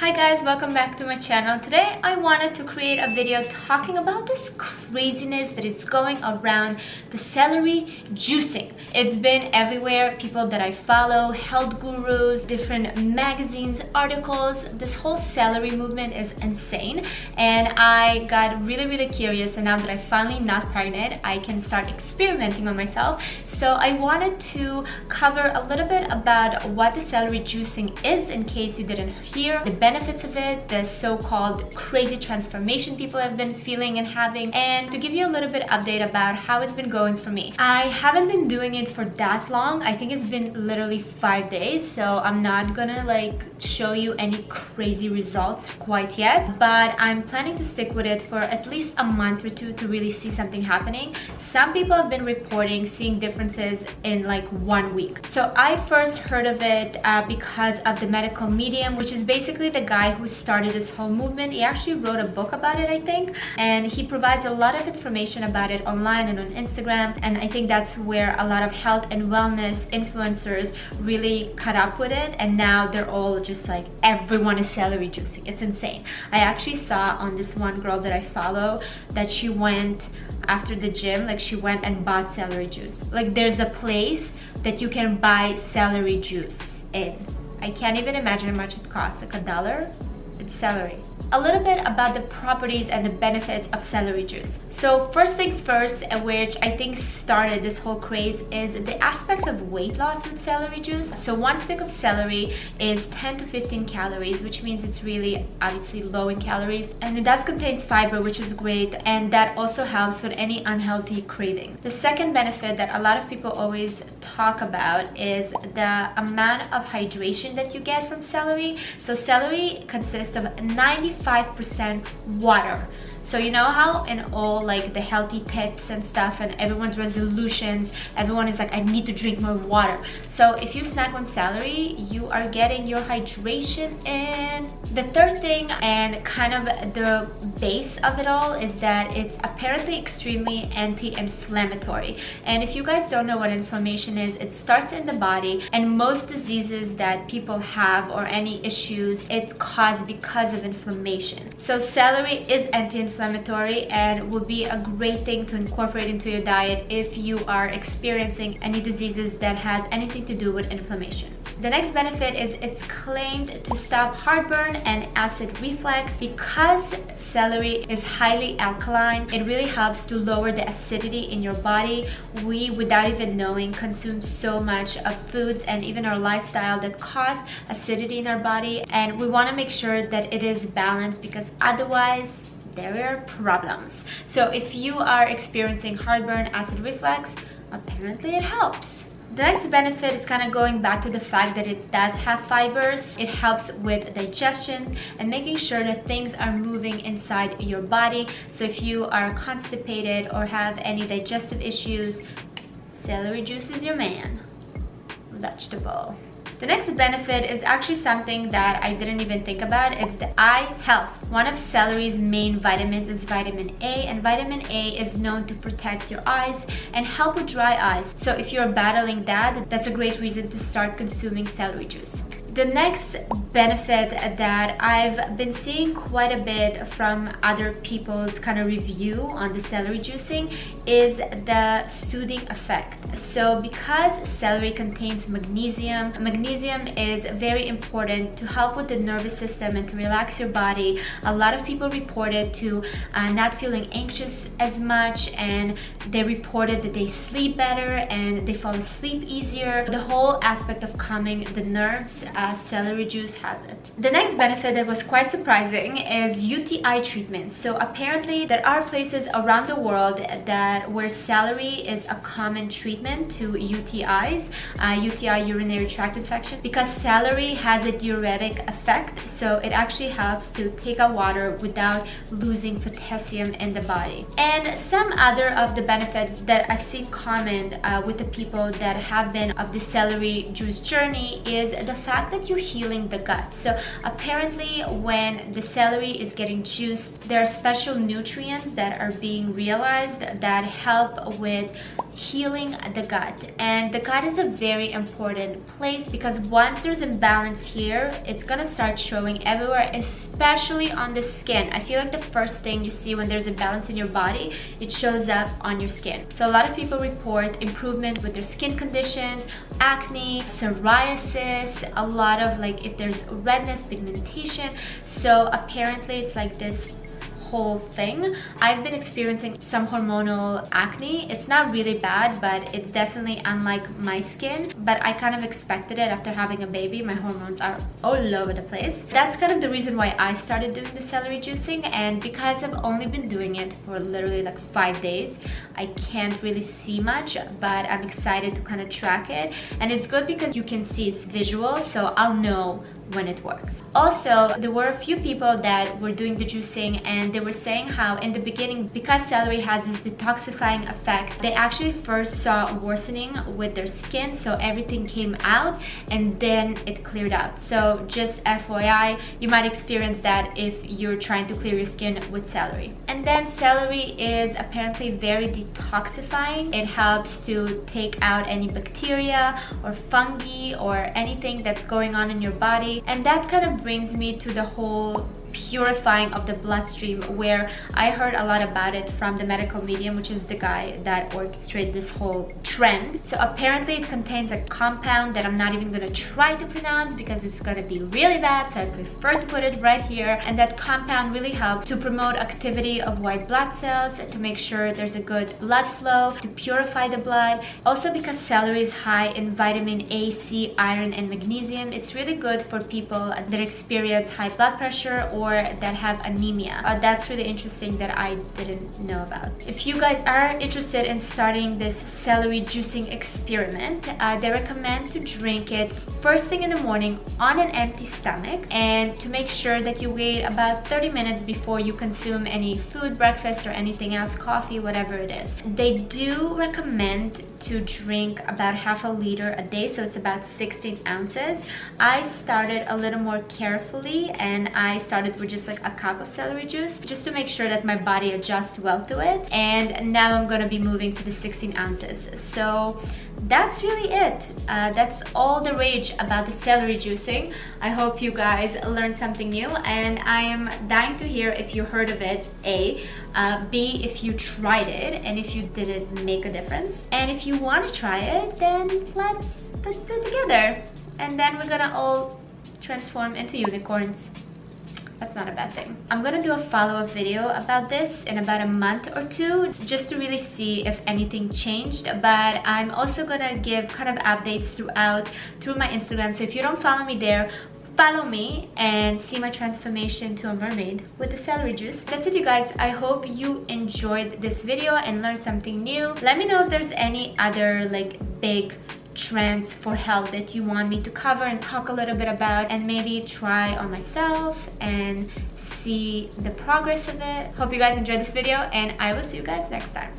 Hi guys, welcome back to my channel. Today I wanted to create a video talking about this craziness that is going around the celery juicing. It's been everywhere. People that I follow, health gurus, different magazines, articles. This whole celery movement is insane, and I got really curious, and now that I'm finally not pregnant, I can start experimenting on myself. So I wanted to cover a little bit about what the celery juicing is in case you didn't hear, the benefits of it, the so-called crazy transformation people have been feeling and having, and to give you a little bit update about how it's been going for me. I haven't been doing it for that long. I think it's been literally 5 days, so I'm not gonna like show you any crazy results quite yet, but I'm planning to stick with it for at least a month or two to really see something happening. Some people have been reporting seeing differences in like 1 week. So I first heard of it because of the medical medium, which is basically the guy who started this whole movement. He actually wrote a book about it, I think, and he provides a lot of information about it online and on Instagram, and I think that's where a lot of health and wellness influencers really caught up with it, and now they're all just like, everyone is celery juicing. It's insane. I actually saw on this one girl that I follow that she went after the gym, like she went and bought celery juice. Like there's a place that you can buy celery juice in. I can't even imagine how much it costs, like $1. It's celery. A little bit about the properties and the benefits of celery juice. So first things first, which I think started this whole craze, is the aspect of weight loss with celery juice. So one stick of celery is 10 to 15 calories, which means it's really obviously low in calories, and it does contain fiber, which is great, and that also helps with any unhealthy craving. The second benefit that a lot of people always talk about is the amount of hydration that you get from celery. So celery consists of 95% water. So you know how in all like the healthy tips and stuff and everyone's resolutions, everyone is like, I need to drink more water. So if you snack on celery, you are getting your hydration in. The third thing, and kind of the base of it all, is that it's apparently extremely anti-inflammatory. And if you guys don't know what inflammation is, it starts in the body, and most diseases that people have or any issues, it's caused because of inflammation. So celery is anti-inflammatory and will be a great thing to incorporate into your diet if you are experiencing any diseases that has anything to do with inflammation. The next benefit is it's claimed to stop heartburn and acid reflux. Because celery is highly alkaline, it really helps to lower the acidity in your body. We, without even knowing, consume so much of foods and even our lifestyle that cause acidity in our body, and we want to make sure that it is balanced, because otherwise there are problems. So if you are experiencing heartburn, acid reflux, apparently it helps. The next benefit is kind of going back to the fact that it does have fibers. It helps with digestion and making sure that things are moving inside your body. So if you are constipated or have any digestive issues, celery juice is your man. Vegetable. The next benefit is actually something that I didn't even think about. It's the eye health. One of celery's main vitamins is vitamin A, and vitamin A is known to protect your eyes and help with dry eyes. So if you're battling that, that's a great reason to start consuming celery juice. The next benefit that I've been seeing quite a bit from other people's kind of review on the celery juicing is the soothing effect. So because celery contains magnesium, magnesium is very important to help with the nervous system and to relax your body. A lot of people reported to not feeling anxious as much, and they reported that they sleep better and they fall asleep easier. The whole aspect of calming the nerves, celery juice has it. The next benefit that was quite surprising is UTI treatment. So apparently there are places around the world that where celery is a common treatment to UTIs, UTI, urinary tract infection, because celery has a diuretic effect. So it actually helps to take out water without losing potassium in the body. And some other of the benefits that I've seen common with the people that have been of the celery juice journey is the fact that you're healing the gut. So apparently when the celery is getting juiced, there are special nutrients that are being realized that help with healing the gut. And the gut is a very important place because once there's imbalance here, it's gonna start showing everywhere, especially on the skin. I feel like the first thing you see when there's imbalance in your body, it shows up on your skin. So a lot of people report improvement with their skin conditions, acne, psoriasis, a lot of like if there's redness, pigmentation. So apparently it's like this whole thing. I've been experiencing some hormonal acne. It's not really bad, but it's definitely unlike my skin, but I kind of expected it after having a baby. My hormones are all over the place. That's kind of the reason why I started doing the celery juicing, and because I've only been doing it for literally like 5 days, I can't really see much, but I'm excited to kind of track it. And it's good because you can see it's visual, so I'll know when it works. Also, there were a few people that were doing the juicing and they were saying how in the beginning, because celery has this detoxifying effect, they actually first saw worsening with their skin, so everything came out and then it cleared up. So just FYI, you might experience that if you're trying to clear your skin with celery. And then celery is apparently very detoxifying. It helps to take out any bacteria or fungi or anything that's going on in your body. And that kind of brings me to the whole purifying of the bloodstream, where I heard a lot about it from the medical medium, which is the guy that orchestrated this whole trend. So apparently it contains a compound that I'm not even gonna try to pronounce because it's gonna be really bad, so I prefer to put it right here. And that compound really helps to promote activity of white blood cells, to make sure there's a good blood flow, to purify the blood. Also, because celery is high in vitamin A, C, iron, and magnesium, it's really good for people that experience high blood pressure or that have anemia. That's really interesting that I didn't know about. If you guys are interested in starting this celery juicing experiment, they recommend to drink it first thing in the morning on an empty stomach, and to make sure that you wait about 30 minutes before you consume any food, breakfast, or anything else, coffee, whatever it is. They do recommend to drink about half a liter a day, so it's about 16 ounces. I started a little more carefully and I started with just like a cup of celery juice just to make sure that my body adjusts well to it, and now I'm gonna be moving to the 16 ounces. So that's really it. That's all the rage about the celery juicing. I hope you guys learned something new, and I am dying to hear if you heard of it, A, B, if you tried it and if you did it make a difference, and if you want to try it, then let's do it together, and then we're gonna all transform into unicorns. That's not a bad thing. I'm gonna do a follow-up video about this in about a month or two, just to really see if anything changed. But I'm also gonna give kind of updates through my Instagram. So if you don't follow me there, follow me and see my transformation to a mermaid with the celery juice. That's it, you guys. I hope you enjoyed this video and learned something new. Let me know if there's any other like big trends for health that you want me to cover and talk a little bit about, and maybe try on myself and see the progress of it. Hope you guys enjoyed this video, and I will see you guys next time.